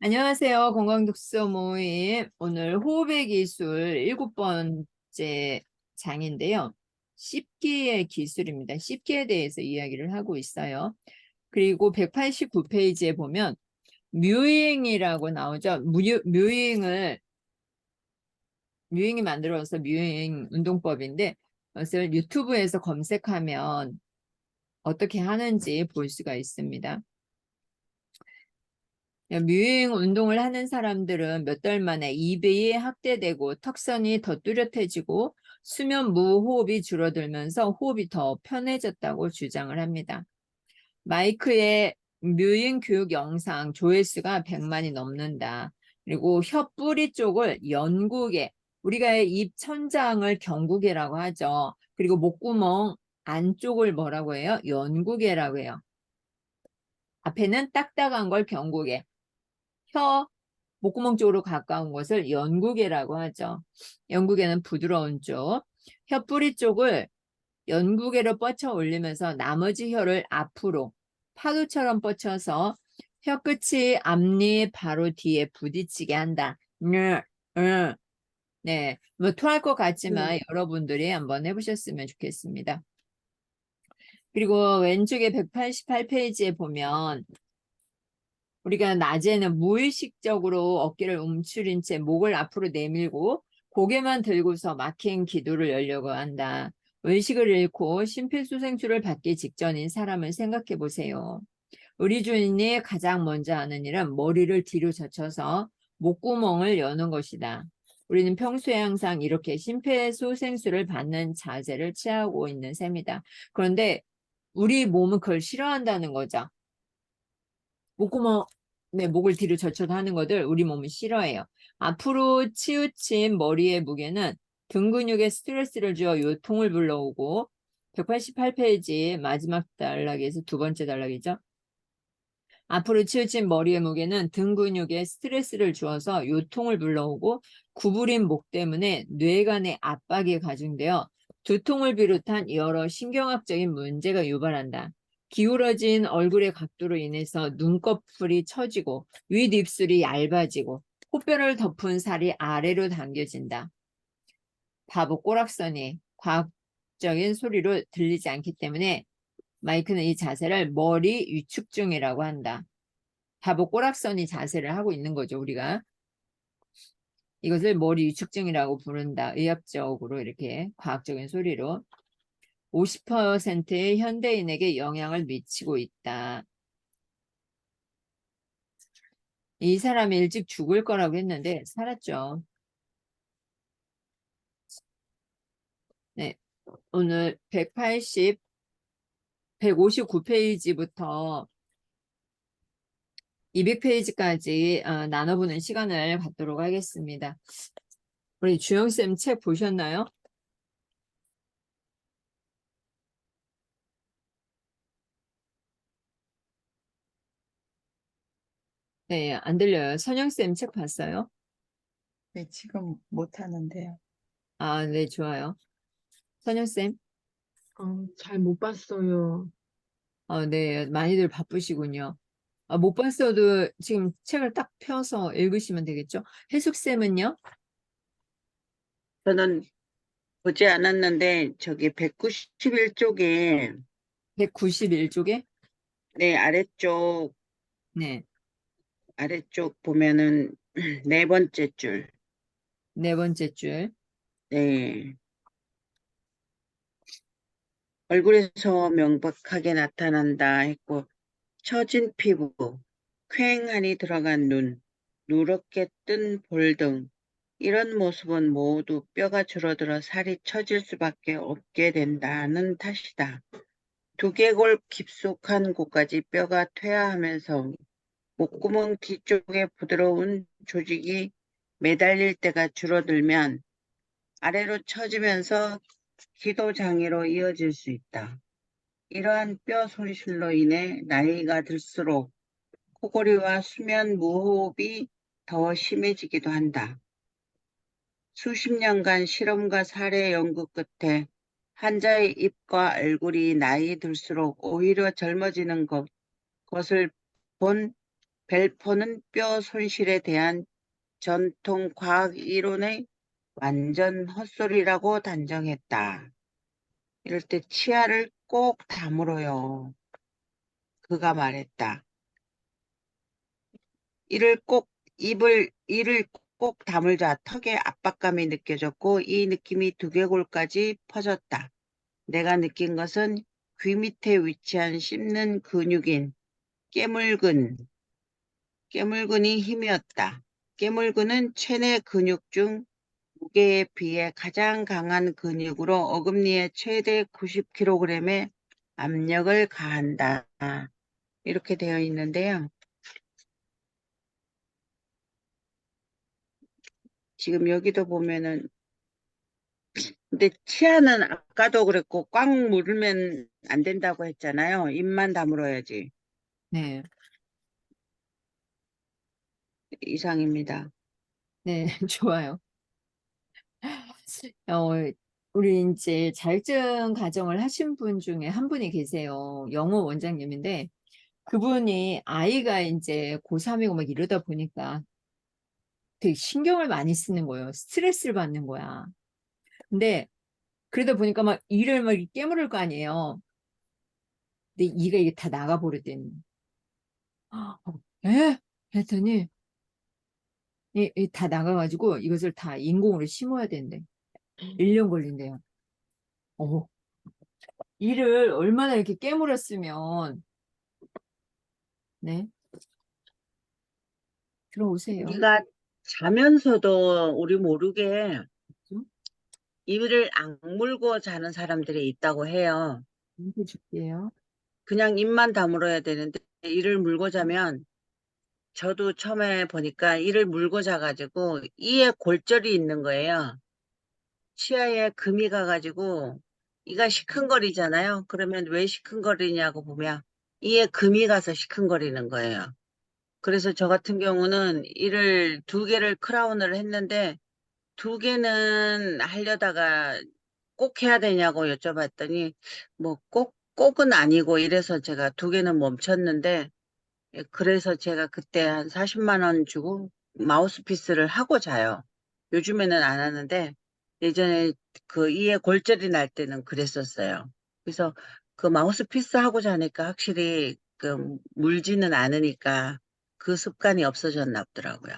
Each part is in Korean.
안녕하세요. 건강독서 모임. 오늘 호흡의 기술 7번째 장인데요. 씹기의 기술입니다. 씹기에 대해서 이야기를 하고 있어요. 그리고 189페이지에 보면 뮤잉이라고 나오죠. 뮤잉이 만들어서 뮤잉 운동법인데 그것을 유튜브에서 검색하면 어떻게 하는지 볼 수가 있습니다. 뮤잉 운동을 하는 사람들은 몇 달 만에 입이 확대되고 턱선이 더 뚜렷해지고 수면 무호흡이 줄어들면서 호흡이 더 편해졌다고 주장을 합니다. 마이크의 뮤잉 교육 영상 조회수가 100만이 넘는다. 그리고 혀 뿌리 쪽을 연구개, 우리가 입 천장을 경구개라고 하죠. 그리고 목구멍 안쪽을 뭐라고 해요? 연구개라고 해요. 앞에는 딱딱한 걸 경구개, 혀 목구멍 쪽으로 가까운 것을 연구개라고 하죠. 연구개는 부드러운 쪽. 혀 뿌리 쪽을 연구개로 뻗쳐 올리면서 나머지 혀를 앞으로 파도처럼 뻗쳐서 혀 끝이 앞니 바로 뒤에 부딪히게 한다. 네, 뭐 토할 것 같지만 여러분들이 한번 해보셨으면 좋겠습니다. 그리고 왼쪽에 188페이지에 보면 우리가 낮에는 무의식적으로 어깨를 움츠린 채 목을 앞으로 내밀고 고개만 들고서 막힌 기도를 열려고 한다. 의식을 잃고 심폐소생술을 받기 직전인 사람을 생각해 보세요. 우리 주인이 가장 먼저 하는 일은 머리를 뒤로 젖혀서 목구멍을 여는 것이다. 우리는 평소에 항상 이렇게 심폐소생술을 받는 자세를 취하고 있는 셈이다. 그런데 우리 몸은 그걸 싫어한다는 거죠. 목구멍, 네, 목을 뒤로 젖혀서 하는 것들 우리 몸이 싫어해요. 앞으로 치우친 머리의 무게는 등 근육에 스트레스를 주어 요통을 불러오고 188페이지 마지막 단락에서 두 번째 단락이죠. 앞으로 치우친 머리의 무게는 등 근육에 스트레스를 주어서 요통을 불러오고 구부린 목 때문에 뇌간의 압박이 가중되어 두통을 비롯한 여러 신경학적인 문제가 유발한다. 기울어진 얼굴의 각도로 인해서 눈꺼풀이 처지고 윗입술이 얇아지고 코뼈를 덮은 살이 아래로 당겨진다. 바보 꼬락선이 과학적인 소리로 들리지 않기 때문에 마이크는 이 자세를 머리 위축증이라고 한다. 바보 꼬락선이 자세를 하고 있는 거죠, 우리가. 이것을 머리 위축증이라고 부른다. 의학적으로 이렇게 과학적인 소리로. 50%의 현대인에게 영향을 미치고 있다. 이 사람이 일찍 죽을 거라고 했는데 살았죠. 네, 오늘 159페이지부터 200페이지까지 나눠보는 시간을 갖도록 하겠습니다. 우리 주영쌤 책 보셨나요? 네, 안 들려요. 선영쌤 책 봤어요? 네, 지금 못 하는데요. 아, 네, 좋아요. 선영쌤? 잘 못 봤어요. 네, 많이들 바쁘시군요. 못 봤어도 지금 책을 딱 펴서 읽으시면 되겠죠? 해숙쌤은요? 저는 보지 않았는데 저기 191쪽에 191쪽에? 네 네, 아래쪽 보면은 네 번째 줄. 네 번째 줄. 네. 얼굴에서 명백하게 나타난다 했고 처진 피부, 퀭하니 들어간 눈, 누렇게 뜬 볼 등 이런 모습은 모두 뼈가 줄어들어 살이 처질 수밖에 없게 된다는 탓이다. 두개골 깊숙한 곳까지 뼈가 퇴화하면서 목구멍 뒤쪽에 부드러운 조직이 매달릴 때가 줄어들면 아래로 처지면서 기도장애로 이어질 수 있다. 이러한 뼈 손실로 인해 나이가 들수록 코골이와 수면 무호흡이 더 심해지기도 한다. 수십 년간 실험과 사례 연구 끝에 환자의 입과 얼굴이 나이 들수록 오히려 젊어지는 것을 본 벨포는 뼈 손실에 대한 전통 과학 이론의 완전 헛소리라고 단정했다. 이럴 때 치아를 꼭 다물어요. 그가 말했다. 이를 꼭 다물자 턱에 압박감이 느껴졌고 이 느낌이 두개골까지 퍼졌다. 내가 느낀 것은 귀 밑에 위치한 씹는 근육인 깨물근이 힘이었다. 깨물근은 체내 근육 중 무게에 비해 가장 강한 근육으로 어금니에 최대 90kg의 압력을 가한다. 이렇게 되어 있는데요. 지금 여기도 보면은 근데 치아는 아까도 그랬고 꽉 물으면 안 된다고 했잖아요. 입만 다물어야지. 네. 이상입니다. 네, 좋아요. 어, 우리 이제 자격증 과정을 하신 분 중에 한 분이 계세요. 영어 원장님인데 그분이 아이가 이제 고3이고 막 이러다 보니까 되게 신경을 많이 쓰는 거예요. 스트레스를 받는 거야. 근데 그러다 보니까 막 이를 막 이렇게 깨물을 거 아니에요. 근데 이가 이게 다 나가버렸대니. 에? 했더니 다 나가가지고 이것을 다 인공으로 심어야 된대. 1년 걸린대요. 어, 이를 얼마나 이렇게 깨물었으면 네, 들어오세요. 우리가 자면서도 우리 모르게 입을 악물고 자는 사람들이 있다고 해요. 이렇게 줄게요. 그냥 입만 다물어야 되는데 이를 물고 자면 저도 처음에 보니까 이를 물고 자가지고 이에 골절이 있는 거예요. 치아에 금이 가가지고 이가 시큰거리잖아요. 그러면 왜 시큰거리냐고 보면 이에 금이 가서 시큰거리는 거예요. 그래서 저 같은 경우는 이를 2개를 크라운을 했는데 2개는 하려다가 꼭 해야 되냐고 여쭤봤더니 뭐 꼭은 아니고 이래서 제가 2개는 멈췄는데 그래서 제가 그때 한 40만 원 주고 마우스피스를 하고 자요. 요즘에는 안 하는데 예전에 그 이에 골절이 날 때는 그랬었어요. 그래서 그 마우스피스 하고 자니까 확실히 그 물지는 않으니까 그 습관이 없어졌나 보더라고요.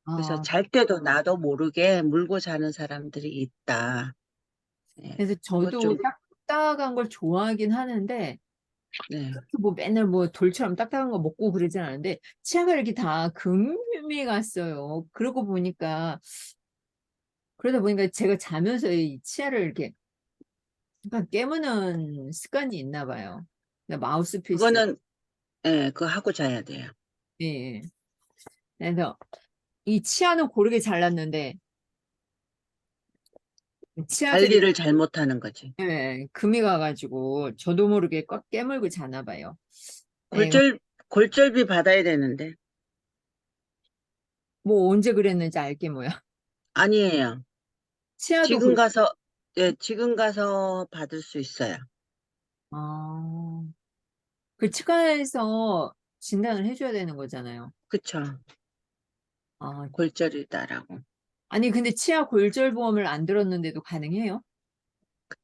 그래서 아, 잘 때도 나도 모르게 물고 자는 사람들이 있다. 네, 그래서 그것 저도 좀, 딱딱한 걸 좋아하긴 하는데 네. 그렇게 뭐 맨날 뭐 돌처럼 딱딱한 거 먹고 그러진 않은데 치아가 이렇게 다 금이 갔어요. 그러고 보니까 그러다 보니까 제가 자면서 이 치아를 이렇게 약간 깨무는 습관이 있나 봐요. 그러니까 마우스피스. 그거는, 예, 그거 하고 자야 돼요. 예. 예. 그래서 이 치아는 고르게 잘랐는데 치아들이 관리를 잘못하는 거지. 예, 금이 가가지고 저도 모르게 꽉 깨물고 자나 봐요. 예, 골절비 받아야 되는데. 뭐 언제 그랬는지 알게 뭐야. 아니에요. 치아도 지금 가서, 예, 지금 가서 받을 수 있어요. 아, 그 치과에서 진단을 해줘야 되는 거잖아요. 그쵸. 아, 골절이다라고. 아니 근데 치아 골절 보험을 안 들었는데도 가능해요?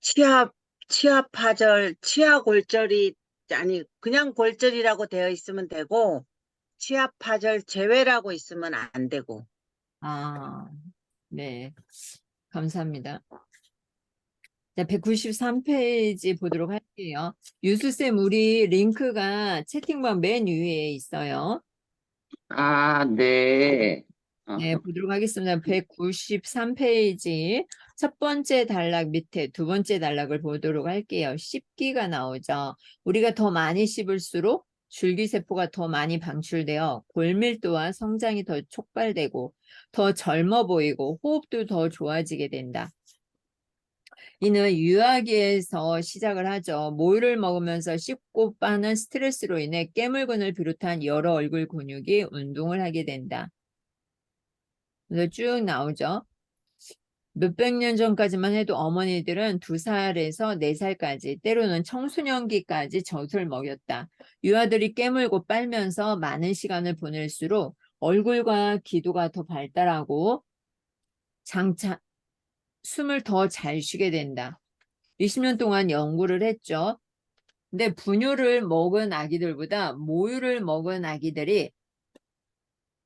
치아, 치아 골절이, 아니, 그냥 골절이라고 되어 있으면 되고, 치아 파절 제외라고 있으면 안 되고. 아, 네, 감사합니다. 자, 193페이지 보도록 할게요. 유수쌤, 우리 링크가 채팅방 맨 위에 있어요. 아, 네. 네, 어허. 보도록 하겠습니다. 193페이지 첫 번째 단락 밑에 두 번째 단락을 보도록 할게요. 씹기가 나오죠. 우리가 더 많이 씹을수록 줄기세포가 더 많이 방출되어 골밀도와 성장이 더 촉발되고 더 젊어 보이고 호흡도 더 좋아지게 된다. 이는 유아기에서 시작을 하죠. 모유를 먹으면서 씹고 빠는 스트레스로 인해 깨물근을 비롯한 여러 얼굴 근육이 운동을 하게 된다. 그래서 쭉 나오죠. 몇백 년 전까지만 해도 어머니들은 2살에서 4살까지, 때로는 청소년기까지 젖을 먹였다. 유아들이 깨물고 빨면서 많은 시간을 보낼수록 얼굴과 기도가 더 발달하고 장차 숨을 더 잘 쉬게 된다. 20년 동안 연구를 했죠. 근데 분유를 먹은 아기들보다 모유를 먹은 아기들이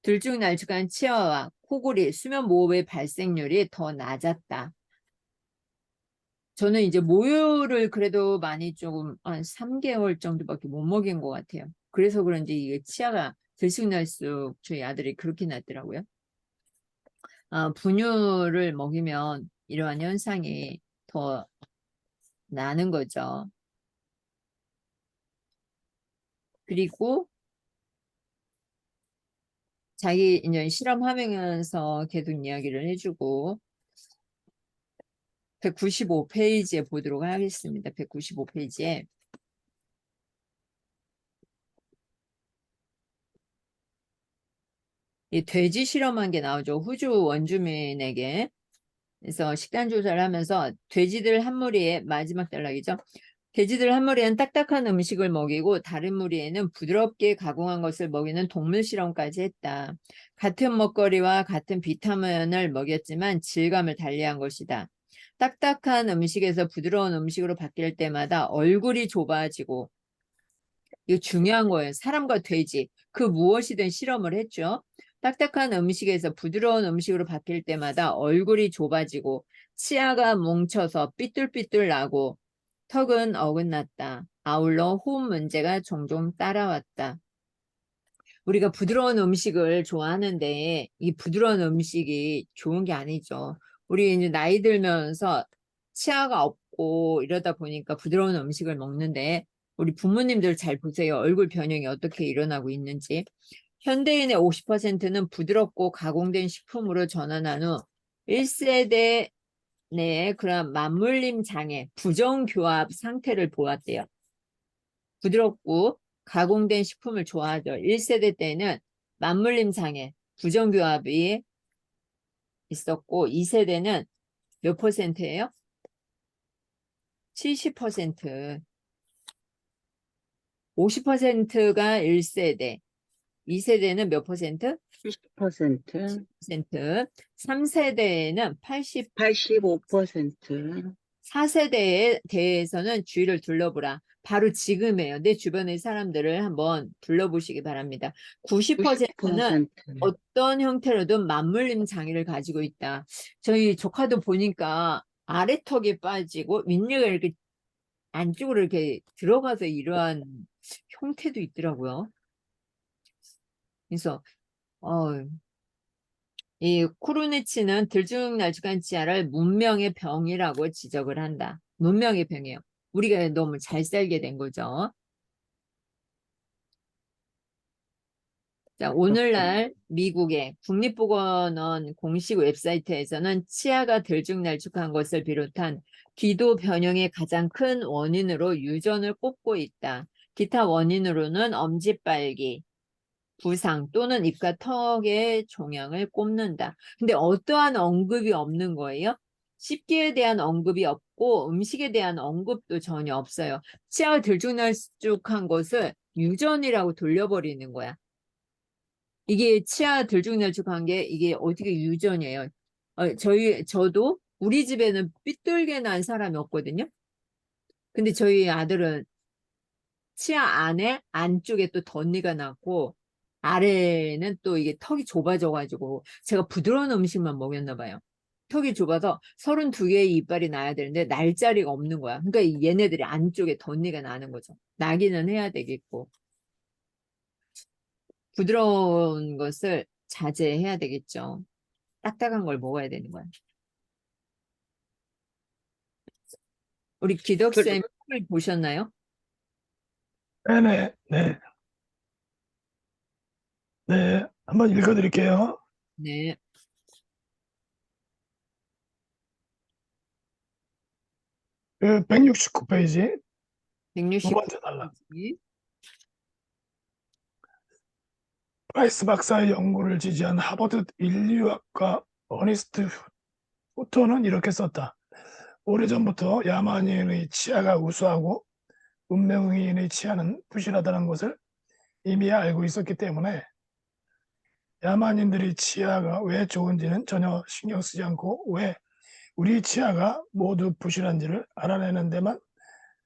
들쭉날쭉한 치아와 코골이, 수면 무호흡의 발생률이 더 낮았다. 저는 이제 모유를 그래도 많이 조금 한 3개월 정도밖에 못 먹인 것 같아요. 그래서 그런지 이게 치아가 들쑥날쑥 저희 아들이 그렇게 났더라고요. 분유를 먹이면 이러한 현상이 더 나는 거죠. 그리고 자기 이제 실험하면서 계속 이야기를 해주고 195페이지에 보도록 하겠습니다. 195페이지에 이 돼지 실험한 게 나오죠. 호주 원주민에게. 그래서 식단 조사를 하면서 돼지들 한 무리에, 마지막 단락이죠. 돼지들 한 무리에는 딱딱한 음식을 먹이고 다른 무리에는 부드럽게 가공한 것을 먹이는 동물 실험까지 했다. 같은 먹거리와 같은 비타민을 먹였지만 질감을 달리한 것이다. 딱딱한 음식에서 부드러운 음식으로 바뀔 때마다 얼굴이 좁아지고, 이거 중요한 거예요. 사람과 돼지, 그 무엇이든 실험을 했죠. 딱딱한 음식에서 부드러운 음식으로 바뀔 때마다 얼굴이 좁아지고 치아가 뭉쳐서 삐뚤삐뚤 나고 턱은 어긋났다. 아울러 호흡 문제가 종종 따라왔다. 우리가 부드러운 음식을 좋아하는데 이 부드러운 음식이 좋은 게 아니죠. 우리 이제 나이 들면서 치아가 없고 이러다 보니까 부드러운 음식을 먹는데 우리 부모님들 잘 보세요. 얼굴 변형이 어떻게 일어나고 있는지. 현대인의 50%는 부드럽고 가공된 식품으로 전환한 후 1세대 내에 그런 맞물림 장애, 부정교합 상태를 보았대요. 부드럽고 가공된 식품을 좋아하죠. 1세대 때는 맞물림 장애, 부정교합이 있었고 2세대는 몇 퍼센트예요? 70%. 50%가 1세대, 2세대는 몇 퍼센트? 70%, 10%. 3세대에는 80, 85%. 4세대에 대해서는 주의를 둘러보라. 바로 지금이에요. 내 주변의 사람들을 한번 둘러보시기 바랍니다. 90%는 90%. 어떤 형태로든 맞물림 장애를 가지고 있다. 저희 조카도 보니까 아래턱이 빠지고 윗니가 이렇게 안쪽으로 이렇게 들어가서 이러한 형태도 있더라고요. 그래서 이 쿠르네치는 들쭉날쭉한 치아를 문명의 병이라고 지적을 한다. 문명의 병이에요. 우리가 너무 잘 살게 된 거죠. 자, 오늘날 미국의 국립보건원 공식 웹사이트에서는 치아가 들쭉날쭉한 것을 비롯한 기도 변형의 가장 큰 원인으로 유전을 꼽고 있다. 기타 원인으로는 엄지빨기, 부상 또는 입과 턱의 종양을 꼽는다. 근데 어떠한 언급이 없는 거예요? 씹기에 대한 언급이 없고 음식에 대한 언급도 전혀 없어요. 치아가 들쭉날쭉한 것을 유전이라고 돌려버리는 거야. 이게 치아 들쭉날쭉한 게 이게 어떻게 유전이에요. 저도 우리 집에는 삐뚤게 난 사람이 없거든요. 근데 저희 아들은 치아 안에 안쪽에 또 덧니가 났고 아래는 또 이게 턱이 좁아져가지고 제가 부드러운 음식만 먹였나 봐요. 턱이 좁아서 32개의 이빨이 나야 되는데 날 자리가 없는 거야. 그러니까 얘네들이 안쪽에 덧니가 나는 거죠. 나기는 해야 되겠고 부드러운 것을 자제해야 되겠죠. 딱딱한 걸 먹어야 되는 거야. 우리 기덕쌤 을 보셨나요? 네네, 네, 네. 한번 읽어드릴게요. 네. 169페이지, 두 169. 번째 단락. 프라이스 박사의 연구를 지지한 하버드 인류학과 어니스트 후토는 이렇게 썼다. 오래전부터 야만인의 치아가 우수하고 문명인의 치아는 부실하다는 것을 이미 알고 있었기 때문에 야만인들의 치아가 왜 좋은지는 전혀 신경 쓰지 않고 왜 우리 치아가 모두 부실한지를 알아내는 데만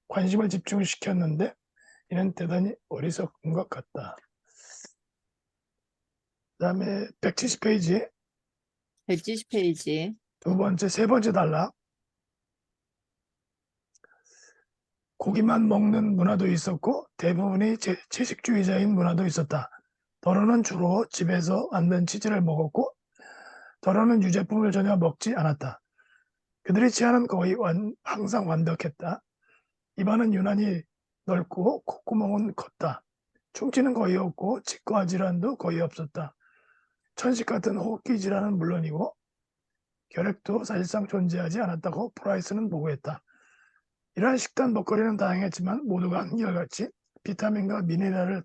관심을 집중시켰는데 이는 대단히 어리석은 것 같다. 그다음에 170페이지 170페이지. 두 번째, 세 번째 단락. 고기만 먹는 문화도 있었고 대부분이 채식주의자인 문화도 있었다. 더러는 주로 집에서 만든 치즈를 먹었고 더러는 유제품을 전혀 먹지 않았다. 그들의 치아는 거의 항상 완벽했다. 입안은 유난히 넓고 콧구멍은 컸다. 충치는 거의 없고 치과 질환도 거의 없었다. 천식 같은 호흡기 질환은 물론이고 결핵도 사실상 존재하지 않았다고 프라이스는 보고했다. 이러한 식단 먹거리는 다양했지만 모두가 한결같이 비타민과 미네랄을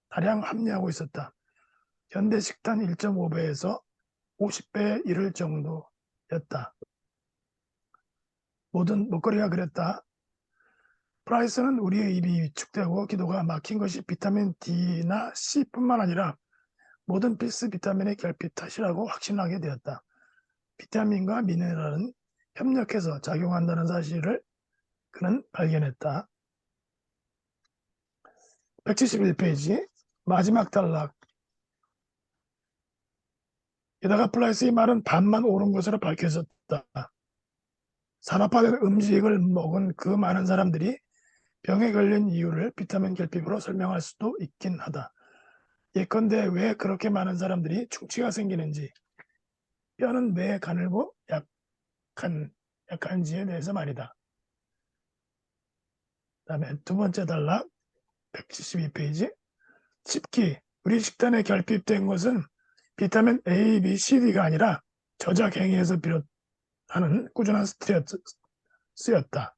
다량 함유하고 있었다. 현대 식단 1.5배에서 50배에 이를 정도였다. 모든 먹거리가 그랬다. 프라이스는 우리의 입이 위축되고 기도가 막힌 것이 비타민 D나 C뿐만 아니라 모든 필수 비타민의 결핍 탓이라고 확신하게 되었다. 비타민과 미네랄은 협력해서 작용한다는 사실을 그는 발견했다. 171페이지 마지막 단락. 게다가 플라이스의 말은 반만 옳은 것으로 밝혀졌다. 산업화된 음식을 먹은 그 많은 사람들이 병에 걸린 이유를 비타민 결핍으로 설명할 수도 있긴 하다. 예컨대 왜 그렇게 많은 사람들이 충치가 생기는지, 뼈는 왜 가늘고 약한지에 대해서 말이다. 그다음에 두 번째 단락 172페이지 칩기. 우리 식단에 결핍된 것은 비타민 A, B, C, D가 아니라 저작 행위에서 비롯하는 꾸준한 스트레스였다.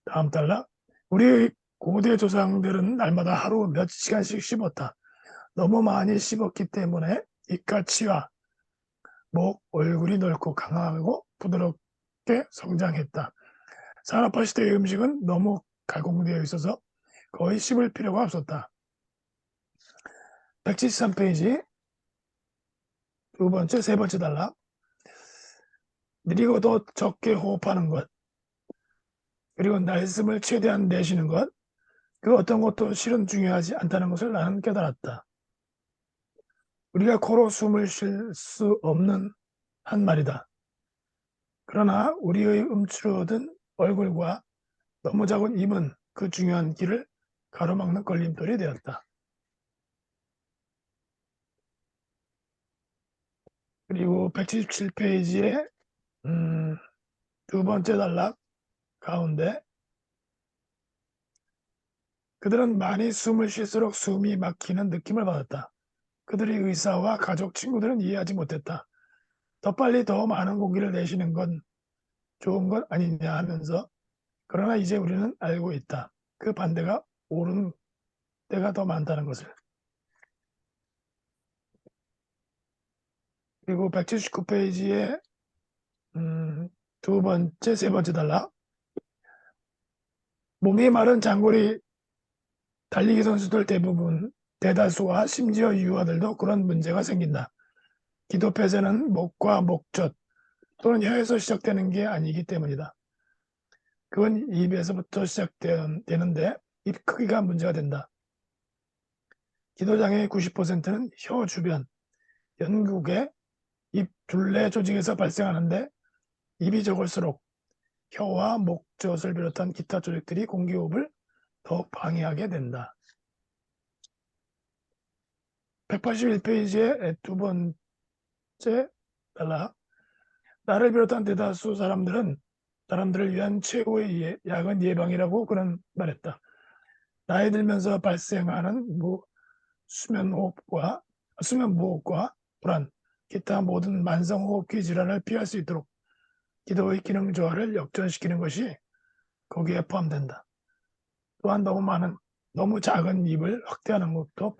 다음 단락. 우리 고대 조상들은 날마다 하루 몇 시간씩 씹었다. 너무 많이 씹었기 때문에 입과 치아, 목, 얼굴이 넓고 강하고 부드럽게 성장했다. 산업화 시대의 음식은 너무 가공되어 있어서 거의 씹을 필요가 없었다. 173페이지 두 번째, 세 번째 단락. 느리고 더 적게 호흡하는 것, 그리고 날숨을 최대한 내쉬는 것, 그 어떤 것도 실은 중요하지 않다는 것을 나는 깨달았다. 우리가 코로 숨을 쉴 수 없는 한 말이다. 그러나 우리의 움츠러든 얼굴과 너무 작은 입은 그 중요한 길을 가로막는 걸림돌이 되었다. 그리고 177페이지에 두 번째 단락 가운데 그들은 많이 숨을 쉴수록 숨이 막히는 느낌을 받았다. 그들의 의사와 가족, 친구들은 이해하지 못했다. 더 빨리 더 많은 공기를 내쉬는 건 좋은 것 아니냐 하면서 그러나 이제 우리는 알고 있다. 그 반대가 옳은 때가 더 많다는 것을. 그리고 179페이지에 두 번째, 세 번째 단락. 몸이 마른 장거리 달리기 선수들 대다수와 심지어 유아들도 그런 문제가 생긴다. 기도 폐쇄는 목과 목젖 또는 혀에서 시작되는 게 아니기 때문이다. 그건 입에서부터 시작되는데 입 크기가 문제가 된다. 기도장애의 90%는 혀 주변, 연국의 입 둘레 조직에서 발생하는데 입이 적을수록 혀와 목젖을 비롯한 기타 조직들이 공기호흡을 더욱 방해하게 된다. 181페이지의 두 번째 단락. 나를 비롯한 대다수 사람들을 위한 최고의 약은 예방이라고 그는 말했다. 나이 들면서 발생하는 수면 무호흡과 불안, 기타 모든 만성호흡기 질환을 피할 수 있도록 기도의 기능 조화를 역전시키는 것이 거기에 포함된다. 또한 너무 작은 입을 확대하는 것도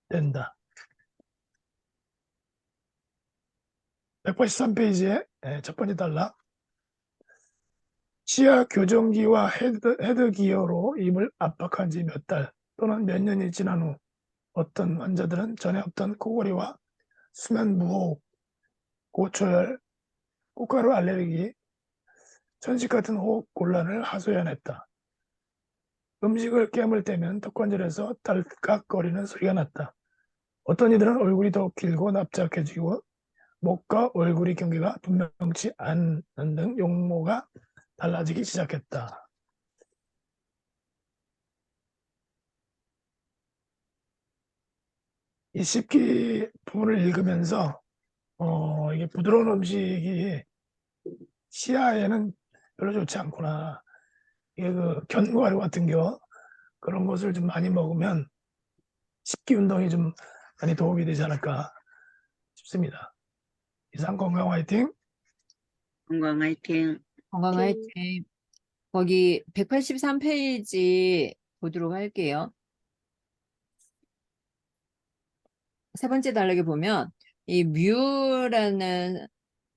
포함된다. 183페이지의 첫 번째 단락. 치아 교정기와 헤드 기어로 입을 압박한 지 몇 달 또는 몇 년이 지난 후 어떤 환자들은 전에 없던 코골이와 수면 무호흡, 고초열, 꽃가루 알레르기, 천식 같은 호흡 곤란을 하소연했다. 음식을 깨물 때면 턱관절에서 딸깍거리는 소리가 났다. 어떤 이들은 얼굴이 더 길고 납작해지고 목과 얼굴의 경계가 분명치 않는 등 용모가 달라지기 시작했다. 이 씹기 부분을 읽으면서 이게 부드러운 음식이 치아에는 별로 좋지 않구나. 이게 그 견과류 같은 거 그런 것을 좀 많이 먹으면 씹기 운동이 좀 많이 도움이 되지 않을까 싶습니다. 이상 건강 화이팅! 건강 화이팅. 건강 화이팅. 거기 183페이지 보도록 할게요. 세 번째 단락에 보면 이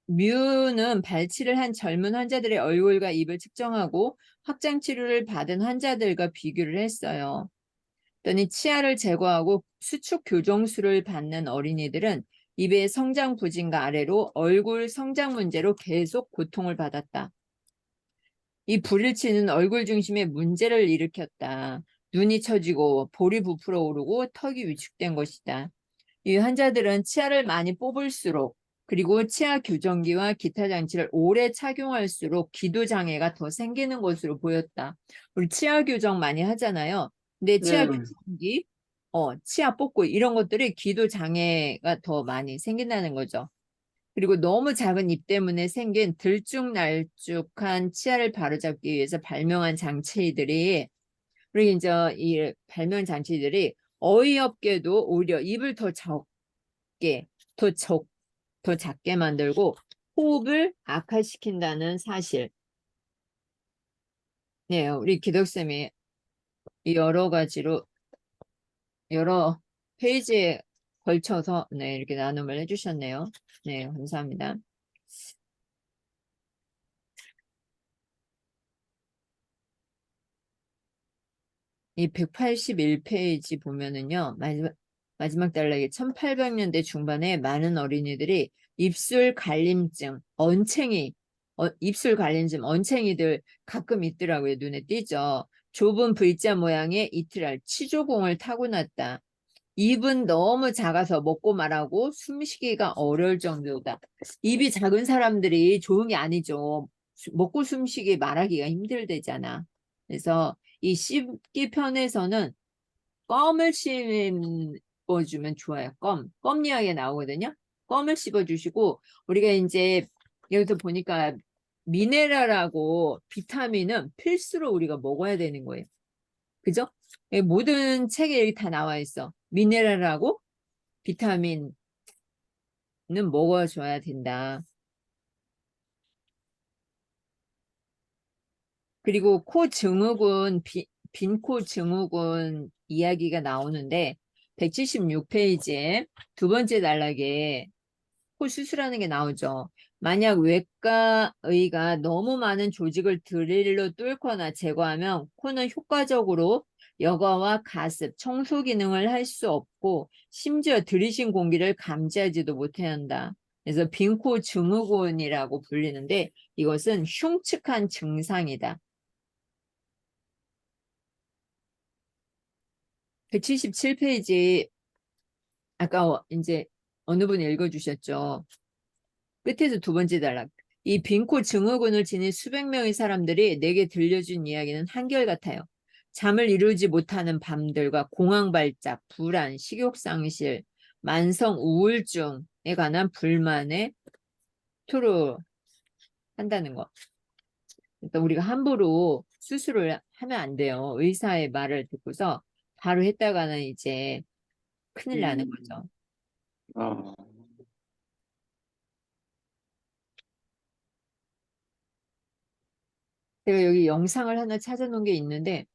뮤는 발치를 한 젊은 환자들의 얼굴과 입을 측정하고 확장 치료를 받은 환자들과 비교를 했어요. 또니 치아를 제거하고 수축 교정술을 받는 어린이들은 입의 성장 부진과 아래로 얼굴 성장 문제로 계속 고통을 받았다. 이 불일치는 얼굴 중심에 문제를 일으켰다. 눈이 처지고 볼이 부풀어 오르고 턱이 위축된 것이다. 이 환자들은 치아를 많이 뽑을수록 그리고 치아 교정기와 기타 장치를 오래 착용할수록 기도 장애가 더 생기는 것으로 보였다. 우리 치아 교정 많이 하잖아요. 근데 치아 네. 교정기, 치아 뽑고 이런 것들이 기도 장애가 더 많이 생긴다는 거죠. 그리고 너무 작은 입 때문에 생긴 들쭉날쭉한 치아를 바로잡기 위해서 발명한 장치들이 그리고 이제 이 발명 장치들이 어이없게도 오히려 입을 더 적게, 더 작게 만들고 호흡을 악화시킨다는 사실. 네, 우리 기덕쌤이 여러 가지로 여러 페이지에 걸쳐서 네, 이렇게 나눔을 해주셨네요. 네, 감사합니다. 이 181페이지 보면은요, 마지막 단락에 1800년대 중반에 많은 어린이들이 입술 갈림증, 입술 갈림증, 언챙이들 가끔 있더라고요. 눈에 띄죠. 좁은 V자 모양의 이트랄, 치조공을 타고났다. 입은 너무 작아서 먹고 말하고 숨쉬기가 어려울 정도다. 입이 작은 사람들이 좋은 게 아니죠. 먹고 숨쉬기 말하기가 힘들대잖아. 그래서 이 씹기 편에서는 껌을 씹어주면 좋아요. 껌 이야기 나오거든요. 껌을 씹어주시고 우리가 이제 여기서 보니까 미네랄하고 비타민은 필수로 우리가 먹어야 되는 거예요. 그죠? 모든 책에 여기 다 나와 있어. 미네랄하고 비타민은 먹어줘야 된다. 그리고 코 증후군, 빈코 증후군 이야기가 나오는데 176페이지에 두 번째 단락에 코 수술하는 게 나오죠. 만약 외과의가 너무 많은 조직을 드릴로 뚫거나 제거하면 코는 효과적으로 여과와 가습, 청소 기능을 할 수 없고 심지어 들이신 공기를 감지하지도 못해야 한다. 그래서 빈코 증후군이라고 불리는데 이것은 흉측한 증상이다. 177페이지 아까 이제 어느 분이 읽어주셨죠. 끝에서 두 번째 단락. 이 빈코 증후군을 지닌 수백 명의 사람들이 내게 들려준 이야기는 한결같아요. 잠을 이루지 못하는 밤들과 공황발작, 불안, 식욕상실, 만성 우울증에 관한 불만에 토로한다는 거. 그러니까 우리가 함부로 수술을 하면 안 돼요. 의사의 말을 듣고서 바로 했다가는 이제 큰일 나는 거죠. 어, 제가 여기 영상을 하나 찾아놓은 게 있는데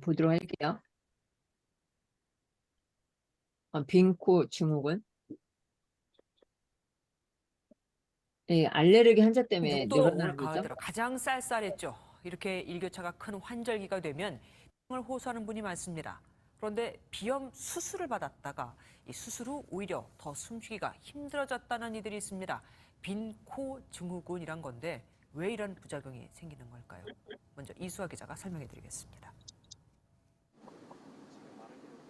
보도록 할게요. 빈코 증후군. 이 알레르기 환자 때문에 미국도 올 늘어나는 가을 거죠. 들어 가장 쌀쌀했죠. 이렇게 일교차가 큰 환절기가 되면 비염을 호소하는 분이 많습니다. 그런데 비염 수술을 받았다가 이 수술 후 오히려 더 숨쉬기가 힘들어졌다는 이들이 있습니다. 빈코 증후군이란 건데 왜 이런 부작용이 생기는 걸까요? 먼저 이수아 기자가 설명해 드리겠습니다.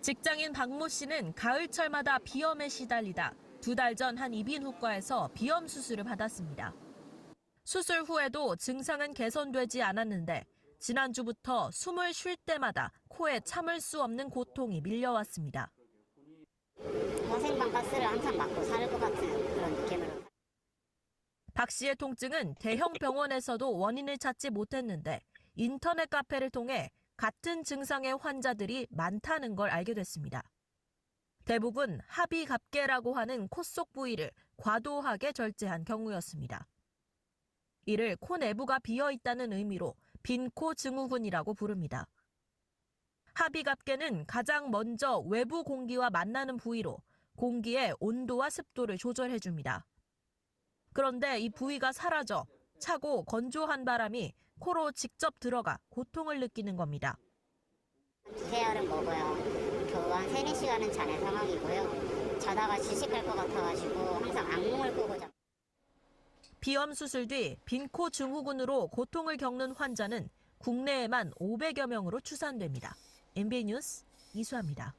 직장인 박모 씨는 가을철마다 비염에 시달리다 2달 전 한 이비인후과에서 비염 수술을 받았습니다. 수술 후에도 증상은 개선되지 않았는데 지난주부터 숨을 쉴 때마다 코에 참을 수 없는 고통이 밀려왔습니다. 화생방 가스를 항상 맞고 살 것 같은 그런 느낌으로. 박 씨의 통증은 대형 병원에서도 원인을 찾지 못했는데 인터넷 카페를 통해 같은 증상의 환자들이 많다는 걸 알게 됐습니다. 대부분 하비갑계라고 하는 코 속 부위를 과도하게 절제한 경우였습니다. 이를 코 내부가 비어 있다는 의미로 빈코 증후군이라고 부릅니다. 하비갑계는 가장 먼저 외부 공기와 만나는 부위로 공기의 온도와 습도를 조절해줍니다. 그런데 이 부위가 사라져 차고 건조한 바람이 코로 직접 들어가 고통을 느끼는 겁니다. 두세 알은 먹어요. 겨우 한 3-4시간은 자는 상황이고요. 자다가 질식할 것 같아가지고 항상 악몽을 꾸고 자요. 비염 수술 뒤 빈코 증후군으로 고통을 겪는 환자는 국내에만 500여 명으로 추산됩니다. MBN 뉴스 이수아입니다.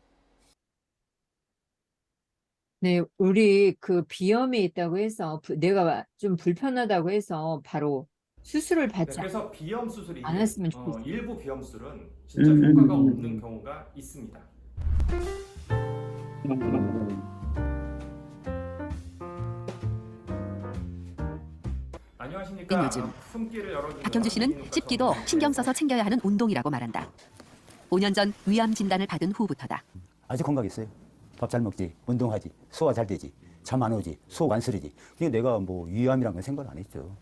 네, 우리 그 비염이 있다고 해서 내가 좀 불편하다고 해서 바로 수술을 네, 받지 그래서 비염 수술이 않았으면 좋겠어요. 일부 비염 수술은 진짜 효과가 없는 경우가 있습니다. 안녕하십니까. 요즘 숨기를 열어주는 박형주 씨는 씹기도 신경 써서 챙겨야 하는 운동이라고 말한다. 5년 전 위암 진단을 받은 후부터다. 아주 건강했어요. 밥 잘 먹지, 운동하지, 소화 잘 되지, 잠 안 오지, 속 안 쓰리지. 그게 내가 뭐 위암이란 건 생각 안 했죠.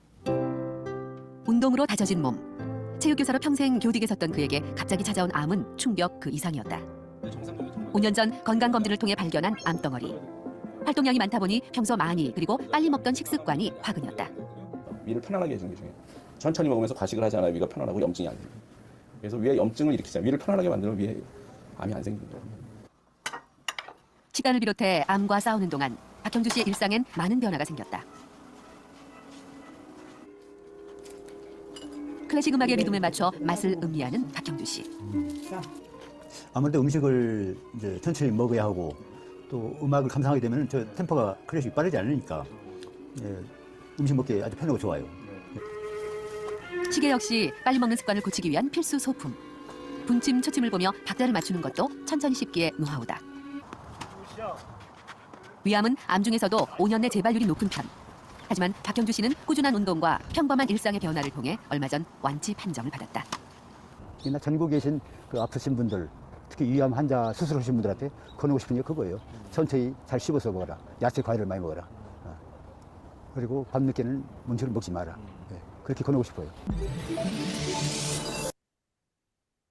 운동으로 다져진 몸. 체육교사로 평생 교직에 섰던 그에게 갑자기 찾아온 암은 충격 그 이상이었다. 5년 전 건강검진을 통해 발견한 암덩어리. 활동량이 많다 보니 평소 많이 그리고 빨리 먹던 식습관이 화근이었다. 위를 편안하게 해주는 게 중요해요. 천천히 먹으면서 과식을 하지 않아요. 위가 편안하고 염증이 안 생겨요. 그래서 위에 염증을 일으키잖아요. 위를 편안하게 만들면 위에 암이 안 생기는 거예요. 시간을 비롯해 암과 싸우는 동안 박형주 씨의 일상엔 많은 변화가 생겼다. 클래식 음악의 리듬에 맞춰 맛을 음미하는 박형주 씨. 아무래도 음식을 이제 천천히 먹어야 하고 또 음악을 감상하게 되면 저 템포가 클래식이 빠르지 않으니까 음식 먹기 아주 편하고 좋아요. 시계 역시 빨리 먹는 습관을 고치기 위한 필수 소품. 분침, 초침을 보며 박자를 맞추는 것도 천천히 씹기의 노하우다. 위암은 암 중에서도 5년 내 재발률이 높은 편. 하지만 박형주 씨는 꾸준한 운동과 평범한 일상의 변화를 통해 얼마 전 완치 판정을 받았다. 전국에 계신 그 아프신 분들, 특히 위암 환자 수술하신 분들한테 권하고 싶은 게 그거예요. 천천히 잘 씹어서 먹어라. 야채, 과일을 많이 먹어라. 그리고 밤늦게는 음식을 먹지 마라. 그렇게 권하고 싶어요.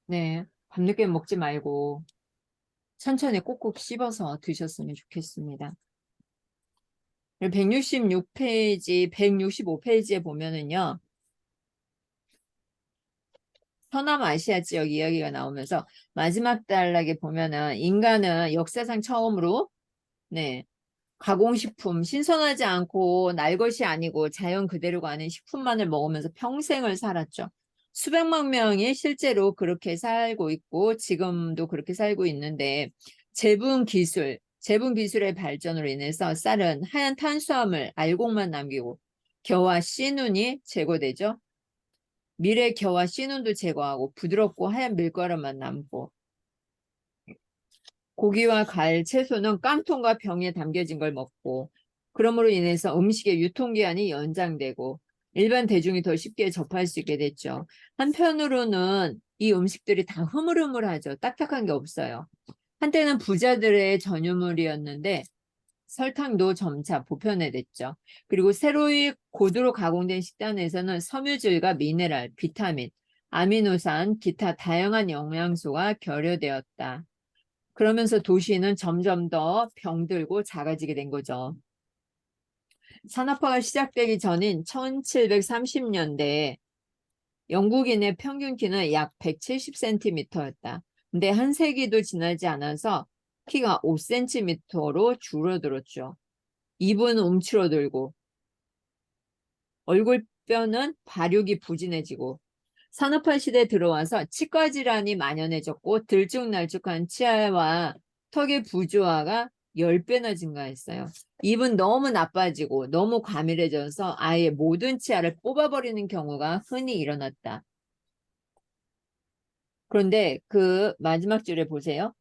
네, 밤늦게 먹지 말고 천천히 꼭꼭 씹어서 드셨으면 좋겠습니다. 166페이지, 165페이지에 보면은요. 서남아시아 지역 이야기가 나오면서 마지막 단락에 보면은 인간은 역사상 처음으로 가공식품, 신선하지 않고 날 것이 아니고 자연 그대로 가는 식품만을 먹으면서 평생을 살았죠. 수백만 명이 실제로 그렇게 살고 있고 지금도 그렇게 살고 있는데 제분 기술의 발전으로 인해서 쌀은 하얀 탄수화물, 알곡만 남기고 겨와 씨눈이 제거되죠. 밀의 겨와 씨눈도 제거하고 부드럽고 하얀 밀가루만 남고 고기와 과일, 채소는 깡통과 병에 담겨진 걸 먹고 그러므로 인해서 음식의 유통기한이 연장되고 일반 대중이 더 쉽게 접할 수 있게 됐죠. 한편으로는 이 음식들이 다 흐물흐물하죠. 딱딱한 게 없어요. 한때는 부자들의 전유물이었는데 설탕도 점차 보편화됐죠. 그리고 새로이 고도로 가공된 식단에서는 섬유질과 미네랄, 비타민, 아미노산, 기타 다양한 영양소가 결여되었다. 그러면서 도시는 점점 더 병들고 작아지게 된 거죠. 산업화가 시작되기 전인 1730년대에 영국인의 평균 키는 약 170cm였다. 근데 한 세기도 지나지 않아서 키가 5cm로 줄어들었죠. 입은 움츠러들고 얼굴뼈는 발육이 부진해지고 산업화 시대에 들어와서 치과 질환이 만연해졌고 들쭉날쭉한 치아와 턱의 부조화가 10배나 증가했어요. 입은 너무 나빠지고 너무 과밀해져서 아예 모든 치아를 뽑아버리는 경우가 흔히 일어났다. 그런데 그 마지막 줄에 보세요.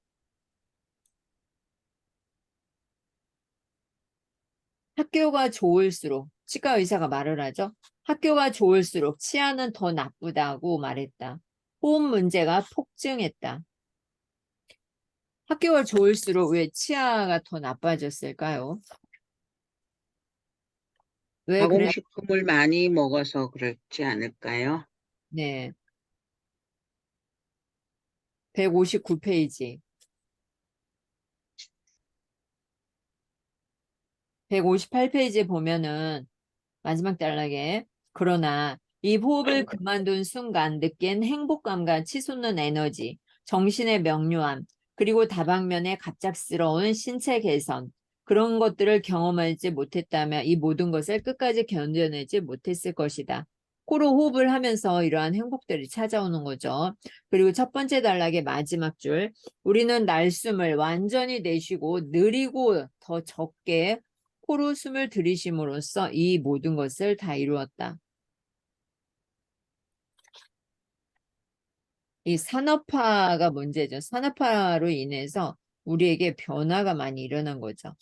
학교가 좋을수록 치과 의사가 말을 하죠. 학교가 좋을수록 치아는 더 나쁘다고 말했다. 호흡 문제가 폭증했다. 학교가 좋을수록 왜 치아가 더 나빠졌을까요? 왜 그래? 가공식품을 많이 먹어서 그렇지 않을까요? 네. 159페이지. 158페이지에 보면은 마지막 단락에 그러나 이 호흡을 그만둔 순간 느낀 행복감과 치솟는 에너지, 정신의 명료함, 그리고 다방면의 갑작스러운 신체 개선, 그런 것들을 경험하지 못했다면 이 모든 것을 끝까지 견뎌내지 못했을 것이다. 코로 호흡을 하면서 이러한 행복들이 찾아오는 거죠. 그리고 첫 번째 단락의 마지막 줄, 우리는 날숨을 완전히 내쉬고 느리고 더 적게 코로 숨을 들이쉼으로써 이 모든 것을 다 이루었다. 이 산업화가 문제죠. 산업화로 인해서 우리에게 변화가 많이 일어난 거죠.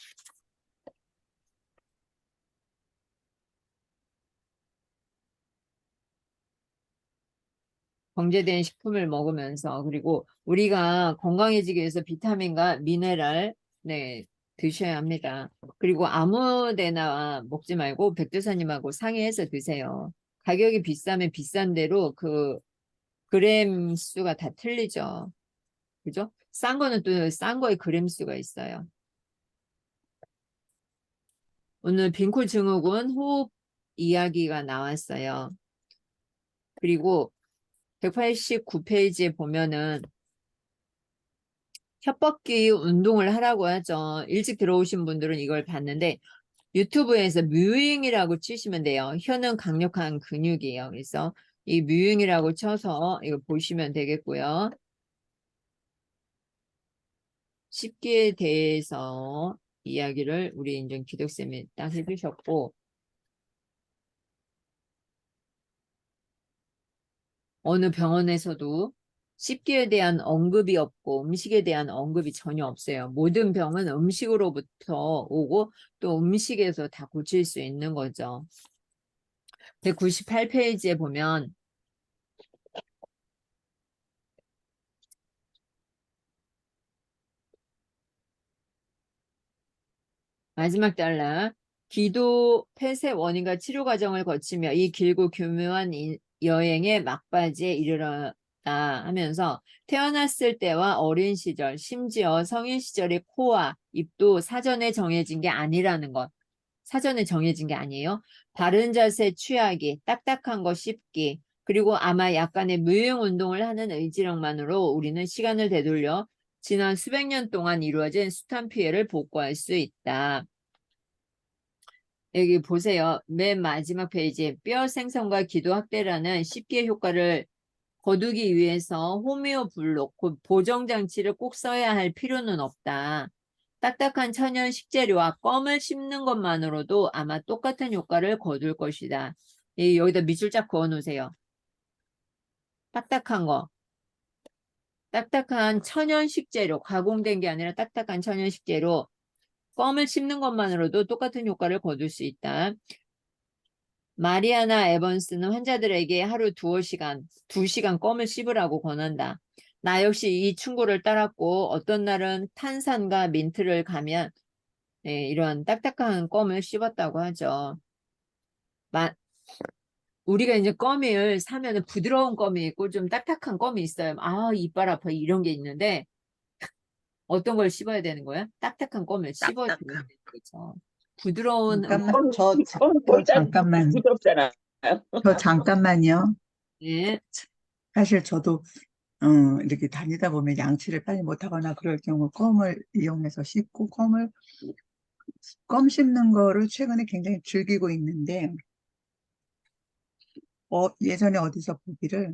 정제된 식품을 먹으면서 그리고 우리가 건강해지기 위해서 비타민과 미네랄 드셔야 합니다. 그리고 아무 데나 먹지 말고 백두산님하고 상의해서 드세요. 가격이 비싸면 비싼 대로 그 그램 수가 다 틀리죠. 그죠? 싼 거는 또 싼 거에 그램 수가 있어요. 오늘 빈코 증후군 호흡 이야기가 나왔어요. 그리고 189페이지에 보면은 협박기 운동을 하라고 하죠. 일찍 들어오신 분들은 이걸 봤는데 유튜브에서 뮤잉이라고 치시면 돼요. 혀는 강력한 근육이에요. 그래서 이 뮤잉이라고 쳐서 이거 보시면 되겠고요. 씹기에 대해서 이야기를 우리 인정 기독쌤이 딱 해주셨고 어느 병원에서도 씹기에 대한 언급이 없고 음식에 대한 언급이 전혀 없어요. 모든 병은 음식으로부터 오고 또 음식에서 다 고칠 수 있는 거죠. 198페이지에 보면 마지막 단락 기도 폐쇄 원인과 치료 과정을 거치며 이 길고 교묘한 여행의 막바지에 이르렀다 하면서 태어났을 때와 어린 시절 심지어 성인 시절의 코와 입도 사전에 정해진 게 아니라는 것. 사전에 정해진 게 아니에요. 바른 자세 취하기, 딱딱한 거 씹기, 그리고 아마 약간의 무용 운동을 하는 의지력만으로 우리는 시간을 되돌려 지난 수백 년 동안 이루어진 숱한 피해를 복구할 수 있다. 여기 보세요. 맨 마지막 페이지에 뼈 생성과 기도 확대라는 씹기의 효과를 거두기 위해서 호미오 블록, 보정장치를 꼭 써야 할 필요는 없다. 딱딱한 천연 식재료와 껌을 씹는 것만으로도 아마 똑같은 효과를 거둘 것이다. 여기다 밑줄 쫙 그어 놓으세요. 딱딱한 거. 딱딱한 천연 식재료, 가공된 게 아니라 딱딱한 천연 식재료. 껌을 씹는 것만으로도 똑같은 효과를 거둘 수 있다. 마리아나 에번스는 환자들에게 하루 2시간 껌을 씹으라고 권한다. 나 역시 이 충고를 따랐고 어떤 날은 탄산과 민트를 가면 이런 딱딱한 껌을 씹었다고 하죠. 우리가 이제 껌을 사면 부드러운 껌이 있고 좀 딱딱한 껌이 있어요. 아, 이빨 아파 이런 게 있는데 어떤 걸 씹어야 되는 거야? 딱딱한 껌을 씹어야 되는 거죠. 부드러운 잠깐만, 잠깐만, 부드럽잖아요. 저 잠깐만요. 네. 사실 저도 이렇게 다니다 보면 양치를 빨리 못하거나 그럴 경우 껌을 이용해서 씹고 껌 씹는 거를 최근에 굉장히 즐기고 있는데 예전에 어디서 보기를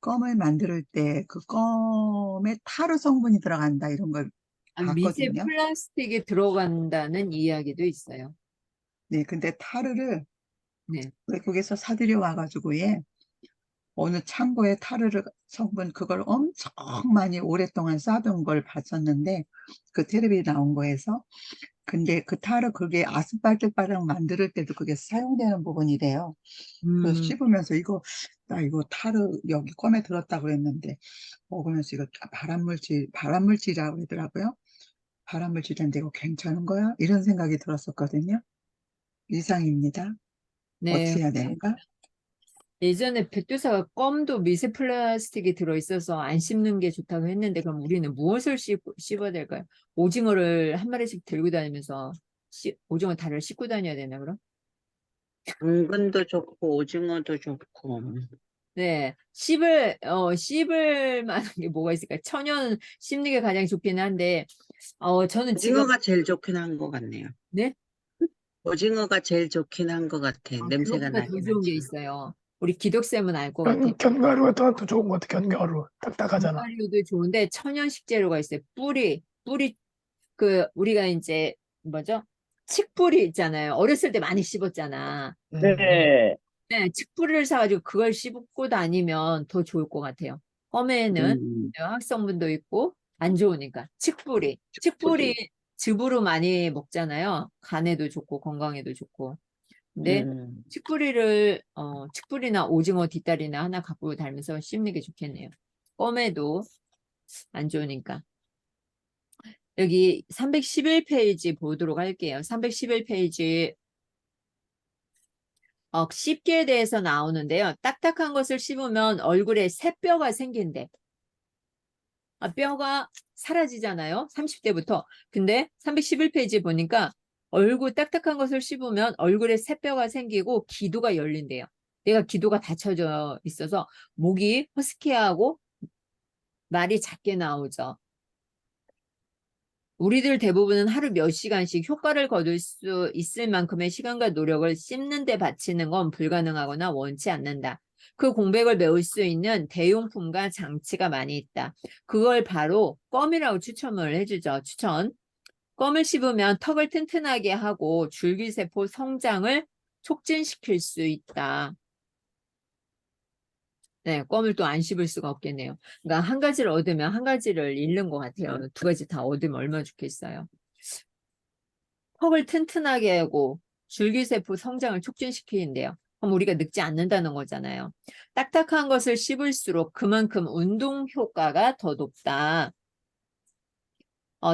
껌을 만들 때 그 껌에 타르 성분이 들어간다 이런 걸 미세 봤거든요. 플라스틱이 들어간다는 이야기도 있어요. 네, 근데 타르를 네. 외국에서 사들여 와가지고 어느 창고에 타르르 성분 그걸 엄청 많이 오랫동안 쌓아둔 걸 봤었는데 그 텔레비에 나온 거에서 근데 그 타르 그게 아스팔트 바닥 만들 때도 그게 사용되는 부분이래요. 그래서 씹으면서 나 이거 타르 여기 껌에 들었다 그랬는데 먹으면서 이거 발암물질이라고 그러더라고요. 발암물질인데 이거 괜찮은 거야? 이런 생각이 들었었거든요. 이상입니다. 네. 어떻게 해야 되는가? 예전에 백두사가 껌도 미세 플라스틱이 들어있어서 안 씹는 게 좋다고 했는데 그럼 우리는 무엇을 씹어야 될까요? 오징어를 한 마리씩 들고 다니면서 오징어 다리를 씹고 다녀야 되나 그럼? 당근도 좋고 오징어도 좋고. 네, 씹을 만한 게 뭐가 있을까요? 천연 씹는 게 가장 좋긴 한데, 저는 지금, 오징어가 제일 좋긴 한 것 같네요. 네? 오징어가 제일 좋긴 한 것 같아. 냄새가 그것보다 더 나긴 좋은 게 하지만. 있어요. 우리 기독쌤은 알 것 같아요. 견과류 같은 것도 좋은 것 같아. 견과류 딱딱하잖아. 견과류도 좋은데 천연 식재료가 있어요. 뿌리, 우리가 이제, 뭐죠? 칡뿌리 있잖아요. 어렸을 때 많이 씹었잖아. 네. 네, 칡뿌리를 사가지고 그걸 씹고 다니면 더 좋을 것 같아요. 껌에는 화학성분도 있고 안 좋으니까. 칡뿌리 즙으로 많이 먹잖아요. 간에도 좋고 건강에도 좋고. 근데 칡뿌리나 오징어 뒷다리나 하나 갖고 다니면서 씹는 게 좋겠네요. 껌에도 안 좋으니까. 여기 311페이지 보도록 할게요. 311페이지 씹기에 대해서 나오는데요. 딱딱한 것을 씹으면 얼굴에 새뼈가 생긴대. 뼈가 사라지잖아요. 30대부터. 근데 311페이지 보니까 딱딱한 것을 씹으면 얼굴에 새뼈가 생기고 기도가 열린대요. 내가 기도가 닫혀져 있어서 목이 허스키하고 말이 작게 나오죠. 우리들 대부분은 하루 몇 시간씩 효과를 거둘 수 있을 만큼의 시간과 노력을 씹는 데 바치는 건 불가능하거나 원치 않는다. 그 공백을 메울 수 있는 대용품과 장치가 많이 있다. 그걸 바로 껌이라고 추천을 해주죠. 껌을 씹으면 턱을 튼튼하게 하고 줄기세포 성장을 촉진시킬 수 있다. 네, 껌을 또 안 씹을 수가 없겠네요. 그러니까 한 가지를 얻으면 한 가지를 잃는 것 같아요. 두 가지 다 얻으면 얼마나 좋겠어요. 턱을 튼튼하게 하고 줄기세포 성장을 촉진시키는데요. 그럼 우리가 늙지 않는다는 거잖아요. 딱딱한 것을 씹을수록 그만큼 운동 효과가 더 높다.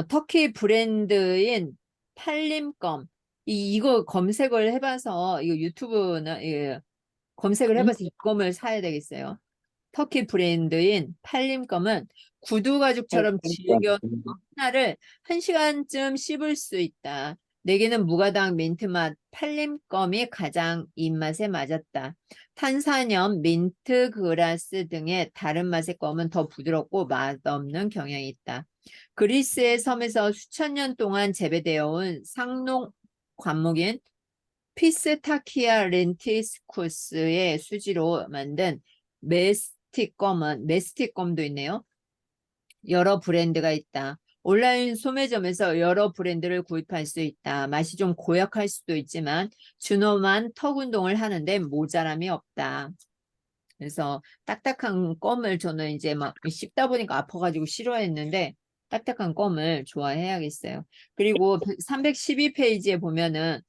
터키 브랜드인 팔림껌. 이거 검색을 해봐서, 이거 유튜브나, 검색을 해봐서 이 껌을 사야 되겠어요. 터키 브랜드인 팔림껌은 구두가죽처럼 질겨 하나를 1시간쯤 씹을 수 있다. 내게는 무가당 민트맛 팔림껌이 가장 입맛에 맞았다. 탄산염, 민트 그라스 등의 다른 맛의 껌은 더 부드럽고 맛없는 경향이 있다. 그리스의 섬에서 수천 년 동안 재배되어 온 상농 관목인 피스타키아 렌티스쿠스의 수지로 만든 메스틱껌도 있네요. 여러 브랜드가 있다. 온라인 소매점에서 여러 브랜드를 구입할 수 있다. 맛이 좀 고약할 수도 있지만 준엄한 턱 운동을 하는데 모자람이 없다. 그래서 딱딱한 껌을 저는 이제 막 씹다 보니까 아파가지고 싫어했는데 딱딱한 껌을 좋아해야겠어요. 그리고 312페이지에 보면은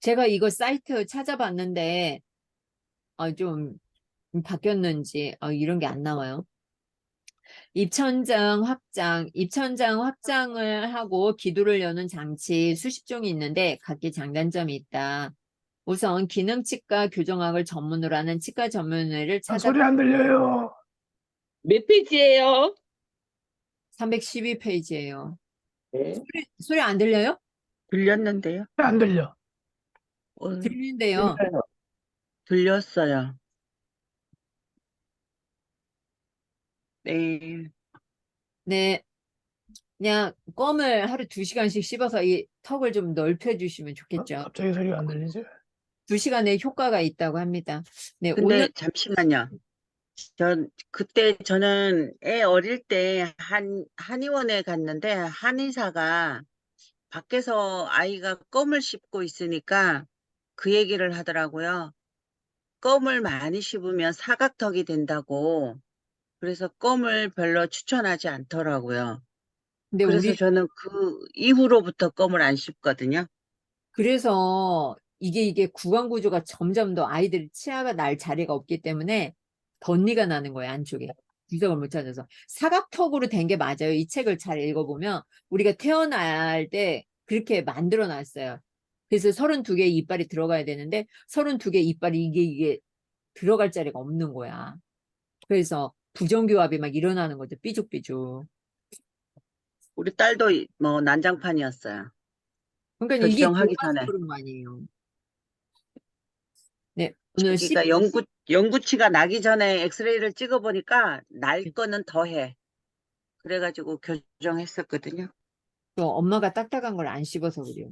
제가 이거 사이트 찾아봤는데 좀 바뀌었는지 이런 게 안 나와요. 입천장 확장을 하고 기도를 여는 장치 수십 종이 있는데 각기 장단점이 있다. 우선 기능치과 교정학을 전문으로 하는 치과 전문의를 소리 안 들려요. 몇 페이지예요? 312페이지예요. 네. 소리 안 들려요? 들렸는데요. 안 들려. 들리는데요. 들렸어요. 네. 네. 그냥 껌을 하루 2시간씩 씹어서 이 턱을 좀 넓혀주시면 좋겠죠. 갑자기 소리가 안 들리지? 2시간의 효과가 있다고 합니다. 네, 근데 오늘 잠시만요. 그때 저는 애 어릴 때 한의원에 갔는데 한의사가 밖에서 아이가 껌을 씹고 있으니까 그 얘기를 하더라고요. 껌을 많이 씹으면 사각턱이 된다고. 그래서 껌을 별로 추천하지 않더라고요. 근데 그래서 우리 저는 그 이후로부터 껌을 안 씹거든요. 그래서 이게 구강 구조가 점점 더 아이들이 치아가 날 자리가 없기 때문에 덧니가 나는 거예요, 안쪽에. 구석을 못 찾아서. 사각턱으로 된 게 맞아요. 이 책을 잘 읽어보면 우리가 태어날 때 그렇게 만들어 놨어요. 그래서 32개의 이빨이 들어가야 되는데 32개 이빨이 이게 들어갈 자리가 없는 거야. 그래서 부정교합이 막 일어나는 거죠. 삐죽삐죽. 우리 딸도 뭐 난장판이었어요. 그러니까 이게 결정하기 교과서 전에. 그런 거 아니에요. 네, 오늘 그러니까 영구치가 나기 전에 엑스레이를 찍어보니까 날 거는 더해. 그래가지고 교정했었거든요. 또 엄마가 딱딱한 걸 안 씹어서 그래요.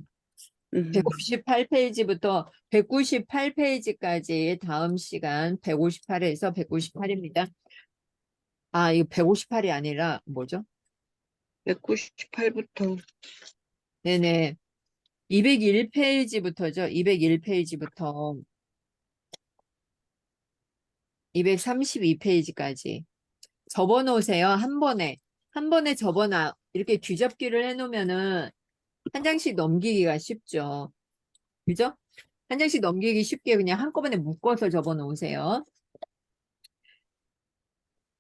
음. 198페이지부터 198페이지까지 다음 시간 158에서 198입니다. 아, 이거 158이 아니라 뭐죠? 198부터. 네네. 201페이지부터죠. 201페이지부터 232페이지까지. 접어놓으세요. 한 번에 접어놔. 이렇게 뒤접기를 해놓으면은 한 장씩 넘기기가 쉽죠. 그죠? 한 장씩 넘기기 쉽게 그냥 한꺼번에 묶어서 접어놓으세요.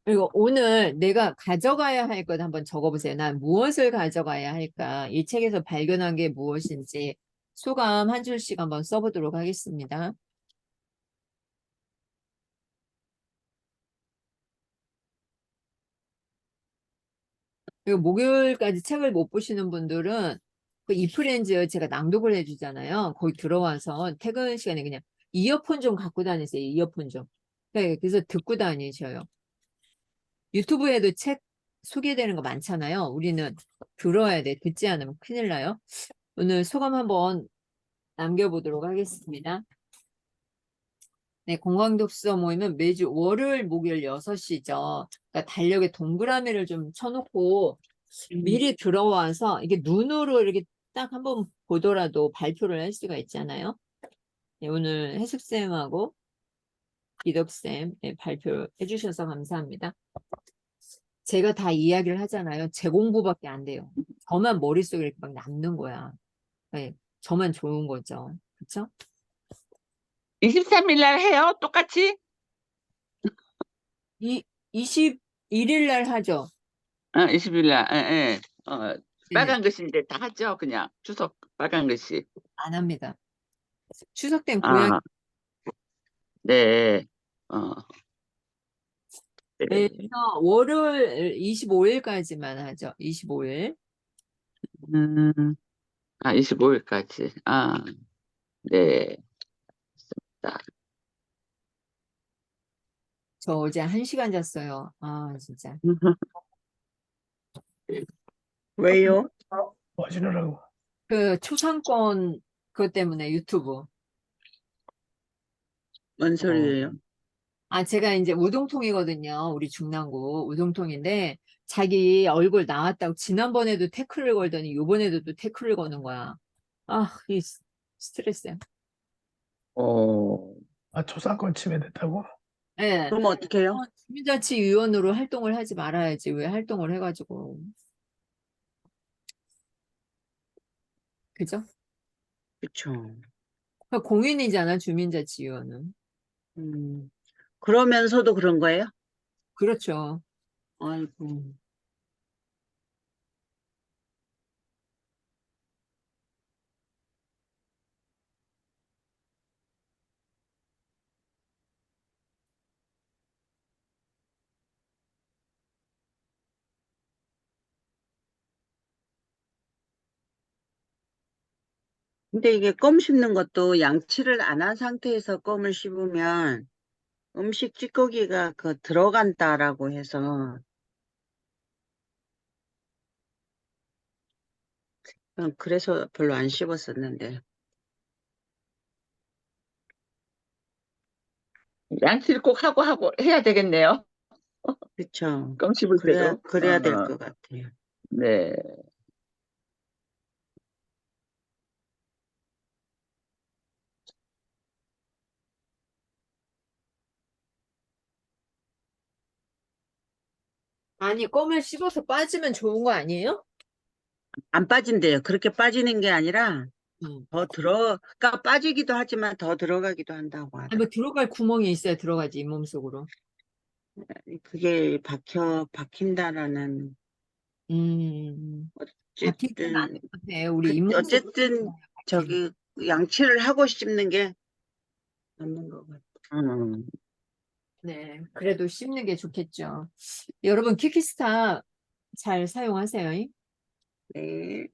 그리고 오늘 내가 가져가야 할 것 한번 적어보세요. 난 무엇을 가져가야 할까? 이 책에서 발견한 게 무엇인지 소감 한 줄씩 한번 써보도록 하겠습니다. 그리고 목요일까지 책을 못 보시는 분들은 그 이프렌즈 제가 낭독을 해주잖아요. 거기 들어와서 퇴근 시간에 그냥 이어폰 좀 갖고 다니세요. 이어폰 좀. 네, 그래서 듣고 다니셔요. 유튜브에도 책 소개되는 거 많잖아요. 우리는 들어야 돼. 듣지 않으면 큰일 나요. 오늘 소감 한번 남겨보도록 하겠습니다. 네, 건강독서 모임은 매주 월요일, 목요일 6시죠. 그러니까 달력에 동그라미를 좀 쳐놓고 미리 들어와서 이게 눈으로 이렇게 딱 한번 보더라도 발표를 할 수가 있잖아요. 네, 오늘 해숙쌤하고 기덕쌤 발표해 주셔서 감사합니다. 제가 다 이야기를 하잖아요. 제 공부밖에 안 돼요. 저만 머릿속에 이렇게 막 남는 거야. 네, 저만 좋은 거죠. 그쵸? 23일 날 해요? 똑같이? 21일 날 하죠. 20일 날, 예, 예. 네네. 빨간 글씨인데 다 하죠? 그냥 추석 빨간 글씨. 안 합니다. 추석 땐 고향 아, 네. 어, 네. 그래서 월요일 25일까지만 하죠. 25일. 25일까지. 네. 저 어제 1시간 잤어요. 아, 진짜. 왜요? 뭐 하시느라고. 그 초상권 그것 때문에 유튜브. 뭔 소리예요? 아, 제가 이제 우동통이거든요. 우리 중랑구 우동통인데 자기 얼굴 나왔다고 지난번에도 태클을 걸더니 요번에도 또 태클을 거는 거야. 아, 이 스트레스야. 초상권 침해됐다고? 예. 그럼 어떻게 해요? 주민자치위원으로 활동을 하지 말아야지. 왜 활동을 해가지고. 그죠? 그쵸. 그러니까 공인이잖아, 주민자치위원은. 그러면서도 그런 거예요? 그렇죠. 아이고. 근데 이게 껌 씹는 것도 양치를 안 한 상태에서 껌을 씹으면 음식 찌꺼기가 들어간다라고 해서 그래서 별로 안 씹었었는데. 양치를 꼭 하고 해야 되겠네요. 그쵸. 껌 씹을 때도. 그래야 될 것 같아요. 네. 아니, 껌을 씹어서 빠지면 좋은 거 아니에요? 안 빠진대요. 그렇게 빠지는 게 아니라 응. 그러니까 빠지기도 하지만 더 들어가기도 한다고 아니, 하더라고요. 뭐 들어갈 구멍이 있어야 들어가지, 잇몸 속으로. 그게 박힌다라는. 박힐 건 어쨌든 아닌 것 같아. 우리 잇몸 속으로 어쨌든 박히는. 양치를 하고 씹는 게 맞는 것 같아요. 네, 그래도 씹는 게 좋겠죠. 여러분, 키키스타 잘 사용하세요. 네.